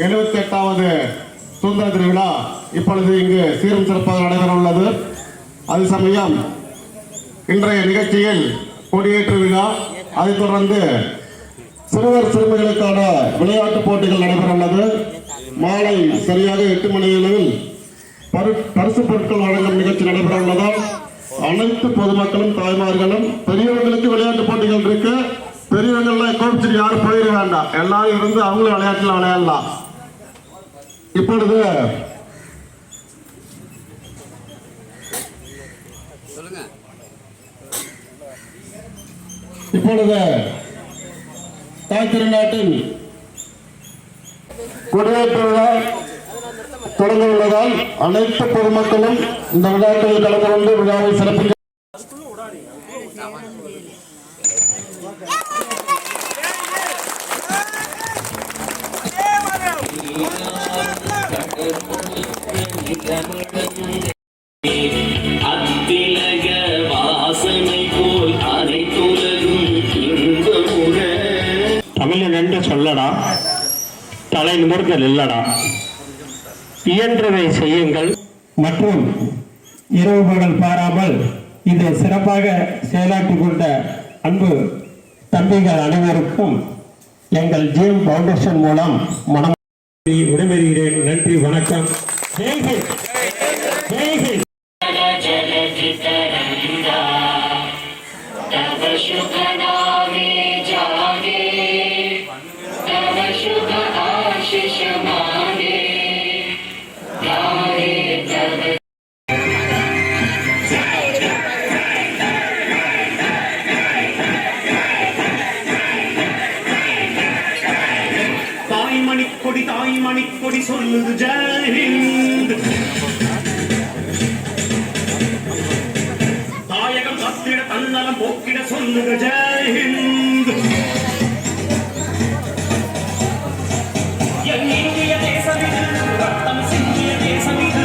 78வது சுதந்திர திருவிழா இப்பொழுது இங்கு சீரும் சிறப்பாக நடைபெற உள்ளது. அது சமயம் இன்றைய நிகழ்ச்சியில் கொடியேற்று விழா, அதைத் தொடர்ந்து சிறுவர் சிறுமிகளுக்கான விளையாட்டுப் போட்டிகள் நடைபெற உள்ளது. மாலை சரியாக 8 மணி அளவில் பரிசு பொருட்கள் வழங்கும் நிகழ்ச்சி நடைபெற உள்ளதால் அனைத்து பொதுமக்களும் தாய்மார்களும் பெரியவர்களுக்கு விளையாட்டு போட்டிகள் இருக்கு. பெரியவர்கள் கோபிச்சுட்டு யாரும் போயிட வேண்டாம், எல்லாரும் இருந்து அவங்களும் விளையாட்டுல விளையாடலாம். இப்பொழுது தாய் திருநாட்டின் கொடியேற்று விழா தொடங்க உள்ளதால் அனைத்து பொதுமக்களும் இந்த விழாக்களில் கலந்து கொண்டு விழாவை சிறப்பிக்க தமிழன் என்று சொல்லடா, தலை நிமிர்தல் இல்லடா, இயன்றவை செய்யுங்கள் மற்றும் இரவு பகல் பாராமல் இதை சிறப்பாக செயலாற்றிக் கொண்ட அன்பு தம்பிகள் அனைவருக்கும் எங்கள் ஜிஎம் ஃபவுண்டேஷன் மூலம் மனம் விடைபெறுகிறேன். நன்றி, வணக்கம். ஜெய்ஹிந்த். ஜெய்ஹிந்த். கொடி தாய் மணிக்கொடி சொல்லுது ஜெய்ஹிந்த். தாயகம் காத்திட தன்னலம் போக்கிட சொல்லுது ஜெய்ஹிந்த். என் இந்திய தேசம் இது, ரத்தம் சிந்திய தேசம் இது.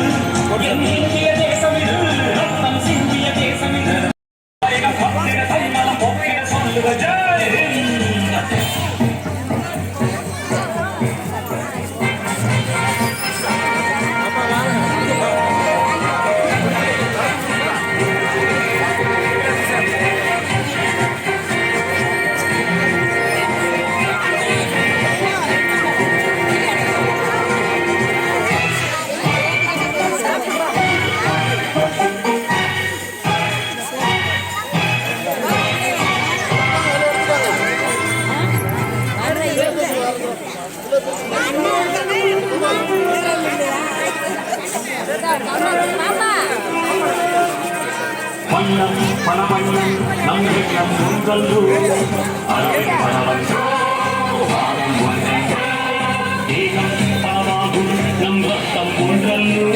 என் இந்திய தேசம் இது, ரத்தம் சிந்திய தேசம் இது. தாயகம் காத்திட தன்னலம் போக்கிட சொல்லுது ஜெய்ஹிந்த். வண்ணம் பணவண்ணம் நம்பிக்கம் உங்கல்லு அரை பணவன்றோ ஆரம் ஒன்றோ ஏகம் பணமாகும் நம் ரத்தம் ஒன்றல்லு.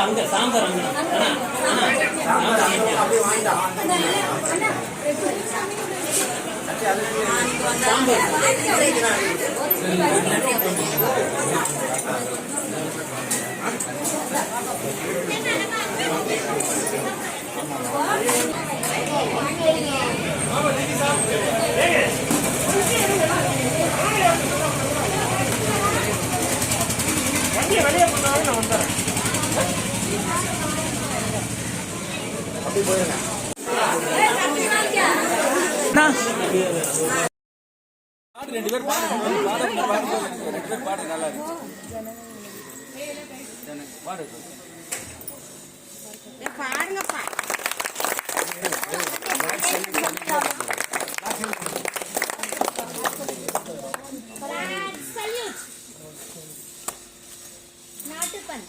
அங்க சாம்பார் வெளியே போனாலும் நான் வந்துடுறேன். அப்படி போயிருங்க. ரெண்டு பேர் பாடு நல்லா இருக்கு. பாடுங்கப்பா. நாட்டுப்பண்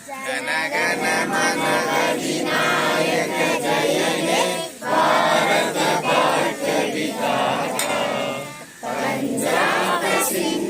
ஜன கண மன அதிநாயக ஜெயனே பாரத பாட்ட விதாதா பஞ்சாப சிங்க